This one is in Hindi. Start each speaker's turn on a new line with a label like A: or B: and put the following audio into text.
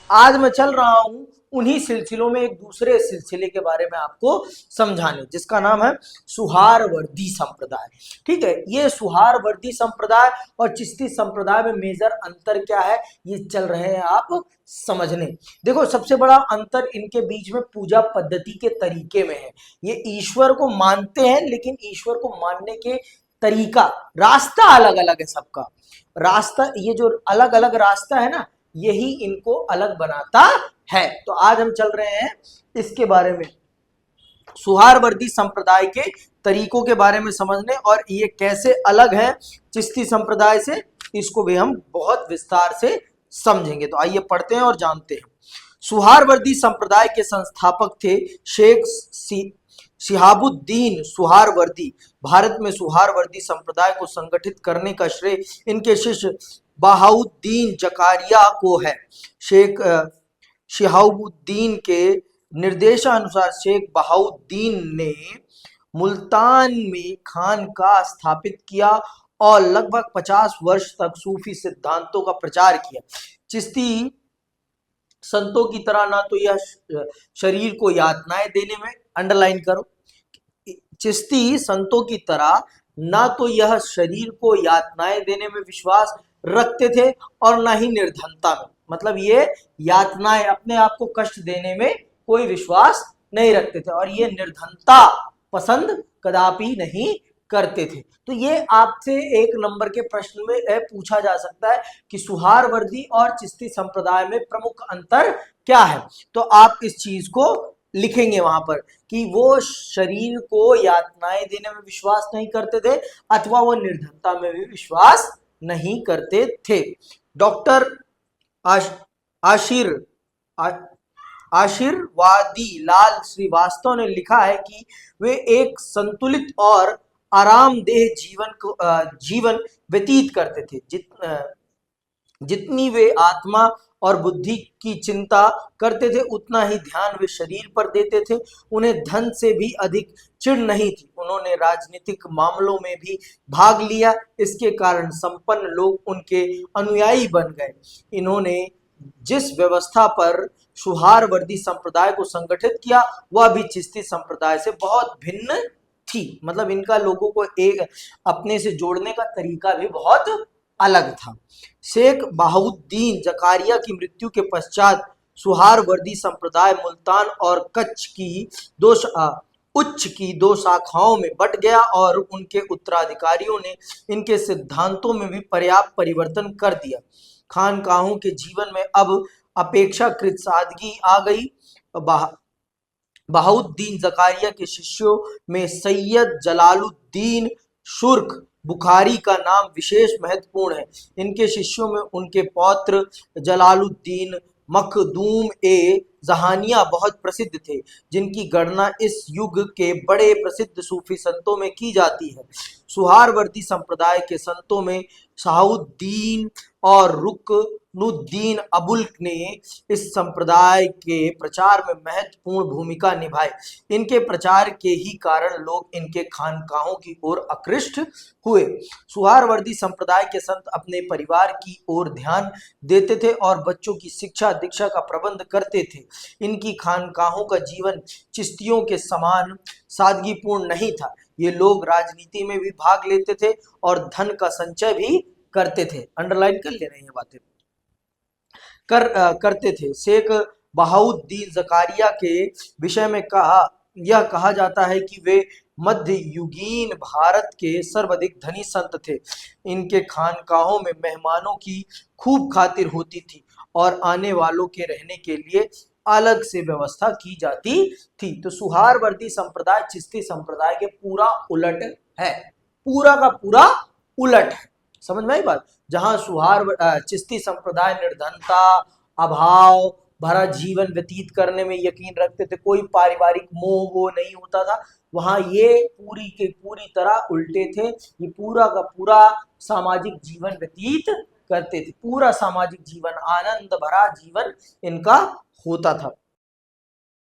A: आज मैं चल रहा हूं उन्हीं सिलसिलों में एक दूसरे सिलसिले के बारे में आपको समझाने, जिसका नाम है सुहारवर्दी संप्रदाय। ठीक है, ये सुहारवर्दी संप्रदाय और चिश्ती संप्रदाय में मेजर अंतर क्या है ये चल रहे हैं आप समझने। देखो, सबसे बड़ा अंतर इनके बीच में पूजा पद्धति के तरीके में है। ये ईश्वर को मानते हैं, लेकिन ईश्वर को मानने के तरीका, रास्ता अलग अलग है सबका। रास्ता, ये जो अलग अलग रास्ता है ना, यही इनको अलग बनाता है। तो आज हम चल रहे हैं इसके बारे में, सुहारवर्दी संप्रदाय के तरीकों के बारे में समझने, और ये कैसे अलग है चिश्ती संप्रदाय से, इसको भी हम बहुत विस्तार से समझेंगे। तो आइए पढ़ते हैं और जानते हैं। सुहारवर्दी संप्रदाय के संस्थापक थे शेख शिहाबुद्दीन सुहारवर्दी। भारत में सुहारवर्दी संप्रदाय को संगठित करने का श्रेय इनके शिष्य बहाउद्दीन जकारिया को है। शेख शिहाबुद्दीन के निर्देशानुसार शेख बहाउद्दीन ने मुल्तान में खानकाह स्थापित किया और लगभग 50 वर्ष तक सूफी सिद्धांतों का प्रचार किया। चिश्ती संतों की तरह ना तो यह शरीर को यातनाएं देने में, अंडरलाइन करो, चिश्ती संतों की तरह ना तो यह शरीर को यातनाएं देने में विश्वास रखते थे और ना ही निर्धनता में, मतलब ये यातनाएं, अपने आप को कष्ट देने में कोई विश्वास नहीं रखते थे, और ये निर्धनता पसंद कदापि नहीं करते थे। तो ये आपसे एक नंबर के प्रश्न में पूछा जा सकता है कि सुहारवर्दी और चिश्ती संप्रदाय में प्रमुख अंतर क्या है। तो आप इस चीज को लिखेंगे वहां पर कि वो शरीर को यातनाएं देने में विश्वास नहीं करते थे, अथवा वो निर्धनता में भी विश्वास नहीं करते थे। डॉक्टर आशीर्वादी लाल श्रीवास्तव ने लिखा है कि वे एक संतुलित और आरामदेह जीवन व्यतीत करते थे। जितनी वे आत्मा और बुद्धि की चिंता करते थे, उतना ही ध्यान वे शरीर पर देते थे। उन्हें धन से भी अधिक चिढ़ नहीं थी। उन्होंने राजनीतिक मामलों में भी भाग लिया, इसके कारण संपन्न लोग उनके अनुयायी बन गए। इन्होंने जिस व्यवस्था पर सुहारवर्दी संप्रदाय को संगठित किया, वह भी चिश्ती संप्रदाय से बहुत भिन्न थी। मतलब इनका लोगों को एक अपने से जोड़ने का तरीका भी बहुत अलग था। शेख बहाउद्दीन जकारिया की मृत्यु के पश्चात सुहारवर्दी संप्रदाय मुल्तान और कच्छ की उच्च की दो शाखाओं में बट गया, और उनके उत्तराधिकारियों ने इनके सिद्धांतों में भी पर्याप्त परिवर्तन कर दिया। खानकाहों के जीवन में अब अपेक्षाकृत सादगी आ गई। बहाउद्दीन जकारिया के शिष्यों में सैयद जलालुद्दीन शुर्क बुखारी का नाम विशेष महत्वपूर्ण है। इनके शिष्यों में उनके पौत्र जलालुद्दीन मखदूम ए जहानिया बहुत प्रसिद्ध थे, जिनकी गणना इस युग के बड़े प्रसिद्ध सूफी संतों में की जाती है। सुहारवर्दी संप्रदाय के संतों में शहाबुद्दीन और रुकनुद्दीन अबुल्क ने इस संप्रदाय के प्रचार में महत्वपूर्ण भूमिका निभाई। इनके प्रचार के ही कारण लोग इनके खानकाहों की ओर आकृष्ट हुए। सुहारवर्दी संप्रदाय के संत अपने परिवार की ओर ध्यान देते थे और बच्चों की शिक्षा दीक्षा का प्रबंध करते थे। इनकी खानकाहों का जीवन चिश्तियों के समान सादगीपूर्ण नहीं था। ये लोग राजनीति में भी भाग लेते थे और धन का संचय भी करते थे। अंडरलाइन कर लेना ये बातें करते थे। शेख बहाउद्दीन जकारिया के विषय में कहा जाता है कि वे मध्य युगीन भारत के सर्वाधिक धनी संत थे। इनके खानकाहों में मेहमानों की खूब खातिर होती थी और आने वालों के रहने के लिए अलग से व्यवस्था की जाती थी। तो सुहारवर्दी संप्रदाय चिश्ती संप्रदाय के पूरा उलट है, पूरा का पूरा उलट है। समझ में आई बात? जहां चिश्ती संप्रदाय निर्धनता, अभाव भरा जीवन व्यतीत करने में यकीन रखते थे, कोई पारिवारिक मोह वो नहीं होता था, वहां ये पूरी के पूरी तरह उल्टे थे। ये पूरा का पूरा सामाजिक जीवन व्यतीत करते थे, पूरा सामाजिक जीवन, आनंद भरा जीवन इनका होता था।